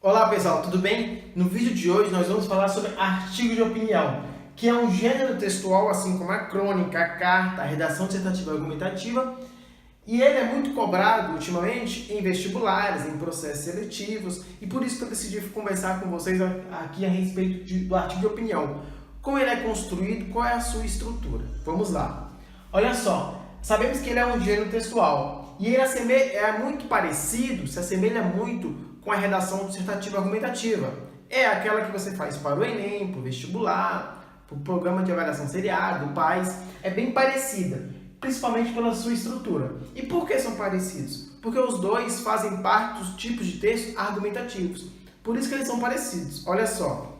Olá pessoal, tudo bem? No vídeo de hoje nós vamos falar sobre artigo de opinião, que é um gênero textual assim como a crônica, a carta, a redação dissertativa e argumentativa, e ele é muito cobrado ultimamente em vestibulares, em processos seletivos, e por isso que eu decidi conversar com vocês aqui a respeito do artigo de opinião. Como ele é construído, qual é a sua estrutura? Vamos lá. Olha só, sabemos que ele é um gênero textual, e ele é muito parecido, se assemelha muito com a redação dissertativa argumentativa. É aquela que você faz para o Enem, para o vestibular, para o programa de avaliação seriado, o PAS. É bem parecida, principalmente pela sua estrutura. E por que são parecidos? Porque os dois fazem parte dos tipos de textos argumentativos. Por isso que eles são parecidos. Olha só,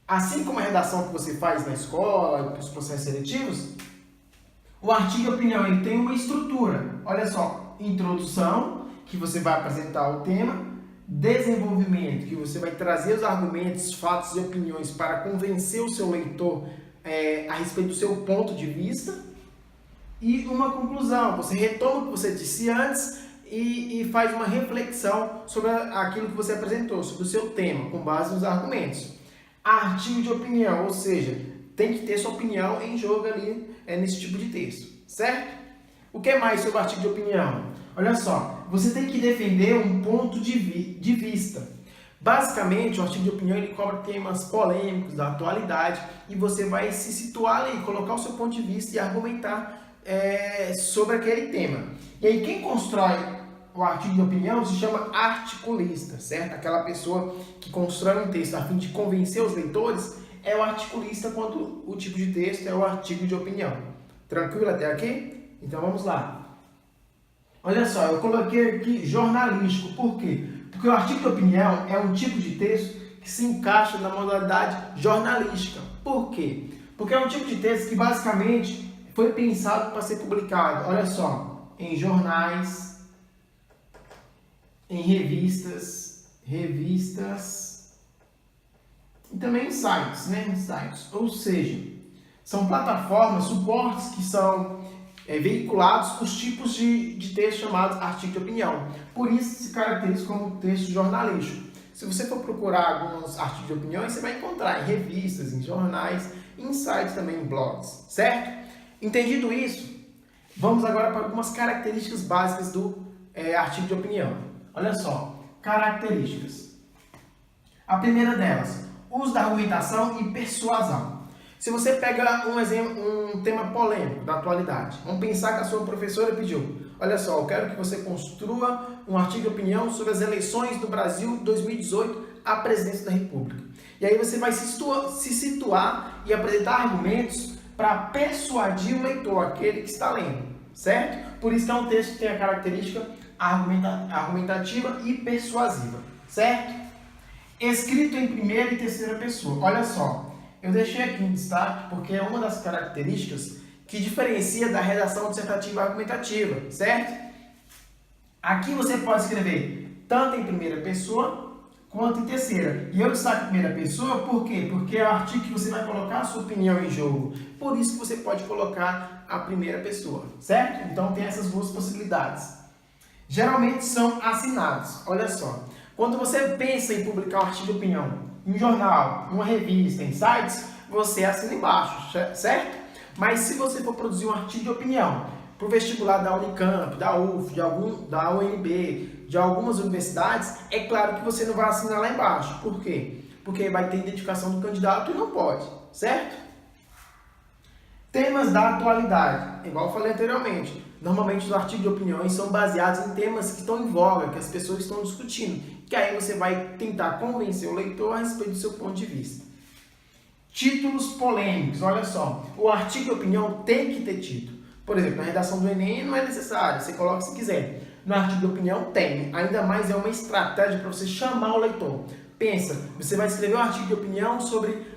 assim como a redação que você faz na escola, para os processos seletivos, o artigo de opinião ele tem uma estrutura. Olha só, introdução, que você vai apresentar o tema, desenvolvimento, que você vai trazer os argumentos, fatos e opiniões para convencer o seu leitor a respeito do seu ponto de vista, e uma conclusão, você retoma o que você disse antes e faz uma reflexão sobre aquilo que você apresentou, sobre o seu tema, com base nos argumentos. Artigo de opinião, ou seja, tem que ter sua opinião em jogo ali nesse tipo de texto, certo? O que mais sobre o artigo de opinião? Olha só, você tem que defender um ponto de vista. Basicamente, o artigo de opinião ele cobra temas polêmicos da atualidade e você vai se situar ali, colocar o seu ponto de vista e argumentar sobre aquele tema. E aí, quem constrói o artigo de opinião se chama articulista, certo? Aquela pessoa que constrói um texto a fim de convencer os leitores é o articulista quando o tipo de texto é o artigo de opinião. Tranquilo até aqui? Então vamos lá. Olha só, eu coloquei aqui jornalístico. Por quê? Porque o artigo de opinião é um tipo de texto que se encaixa na modalidade jornalística. Por quê? Porque é um tipo de texto que basicamente foi pensado para ser publicado, olha só, em jornais, em revistas e também em sites, né? Ou seja, são plataformas, suportes que são veiculados os tipos de texto chamados artigo de opinião. Por isso se caracteriza como texto jornalístico. Se você for procurar alguns artigos de opinião, você vai encontrar em revistas, em jornais, em sites também, em blogs, certo? Entendido isso, vamos agora para algumas características básicas do artigo de opinião. Olha só, características. A primeira delas, uso da argumentação e persuasão. Se você pega um tema polêmico da atualidade, vamos pensar que a sua professora pediu, olha só, eu quero que você construa um artigo de opinião sobre as eleições do Brasil 2018 à presidência da República. E aí você vai se situar e apresentar argumentos para persuadir o leitor, aquele que está lendo, certo? Por isso que é um texto que tem a característica argumentativa e persuasiva, certo? Escrito em primeira e terceira pessoa, olha só. Eu deixei aqui em destaque porque é uma das características que diferencia da redação dissertativa argumentativa, certo? Aqui você pode escrever tanto em primeira pessoa quanto em terceira. E eu destaco em primeira pessoa por quê? Porque é o artigo que você vai colocar a sua opinião em jogo. Por isso que você pode colocar a primeira pessoa, certo? Então tem essas duas possibilidades. Geralmente são assinados. Olha só, quando você pensa em publicar um artigo de opinião em jornal, em uma revista, em sites, você assina embaixo, certo? Mas se você for produzir um artigo de opinião para o vestibular da Unicamp, da UF, da UNB, de algumas universidades, é claro que você não vai assinar lá embaixo. Por quê? Porque vai ter identificação do candidato e não pode, certo? Temas da atualidade, igual eu falei anteriormente. Normalmente os artigos de opiniões são baseados em temas que estão em voga, que as pessoas estão discutindo, que aí você vai tentar convencer o leitor a respeito do seu ponto de vista. Títulos polêmicos, olha só, o artigo de opinião tem que ter título. Por exemplo, na redação do Enem não é necessário, você coloca se quiser. No artigo de opinião tem, ainda mais é uma estratégia para você chamar o leitor. Pensa, você vai escrever um artigo de opinião sobre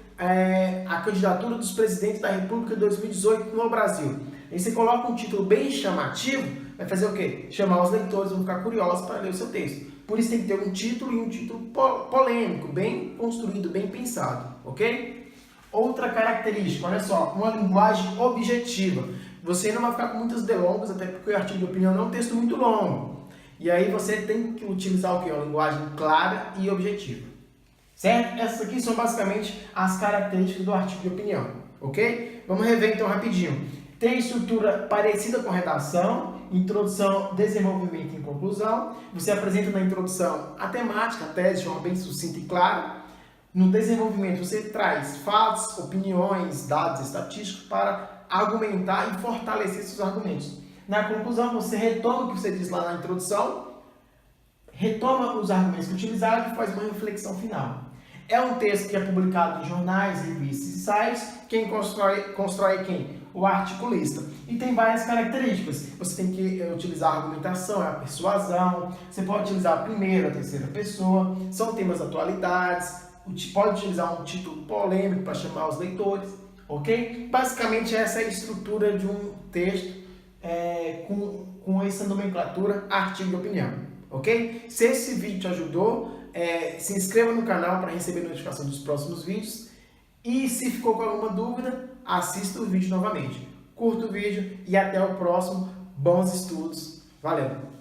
a candidatura dos presidentes da República de 2018 no Brasil. Aí você coloca um título bem chamativo, vai fazer o quê? Chamar os leitores, vão ficar curiosos para ler o seu texto. Por isso tem que ter um título e um título polêmico, bem construído, bem pensado, ok? Outra característica, olha só, uma linguagem objetiva. Você não vai ficar com muitas delongas, até porque o artigo de opinião não é um texto muito longo. E aí você tem que utilizar o quê? Uma linguagem clara e objetiva. Certo? Essas aqui são basicamente as características do artigo de opinião, ok? Vamos rever então rapidinho. Tem estrutura parecida com redação, introdução, desenvolvimento e conclusão. Você apresenta na introdução a temática, a tese de forma bem sucinta e clara. No desenvolvimento você traz fatos, opiniões, dados estatísticos para argumentar e fortalecer seus argumentos. Na conclusão você retoma o que você diz lá na introdução, retoma os argumentos que utilizaram e faz uma reflexão final. É um texto que é publicado em jornais, revistas e sites. Quem constrói quem? O articulista. E tem várias características. Você tem que utilizar a argumentação, a persuasão. Você pode utilizar a primeira, a terceira pessoa. São temas atualidades. Pode utilizar um título polêmico para chamar os leitores. Ok? Basicamente essa é a estrutura de um texto com essa nomenclatura artigo de opinião. Ok? Se esse vídeo te ajudou, se inscreva no canal para receber notificação dos próximos vídeos. E se ficou com alguma dúvida, assista o vídeo novamente. Curta o vídeo e até o próximo. Bons estudos. Valeu!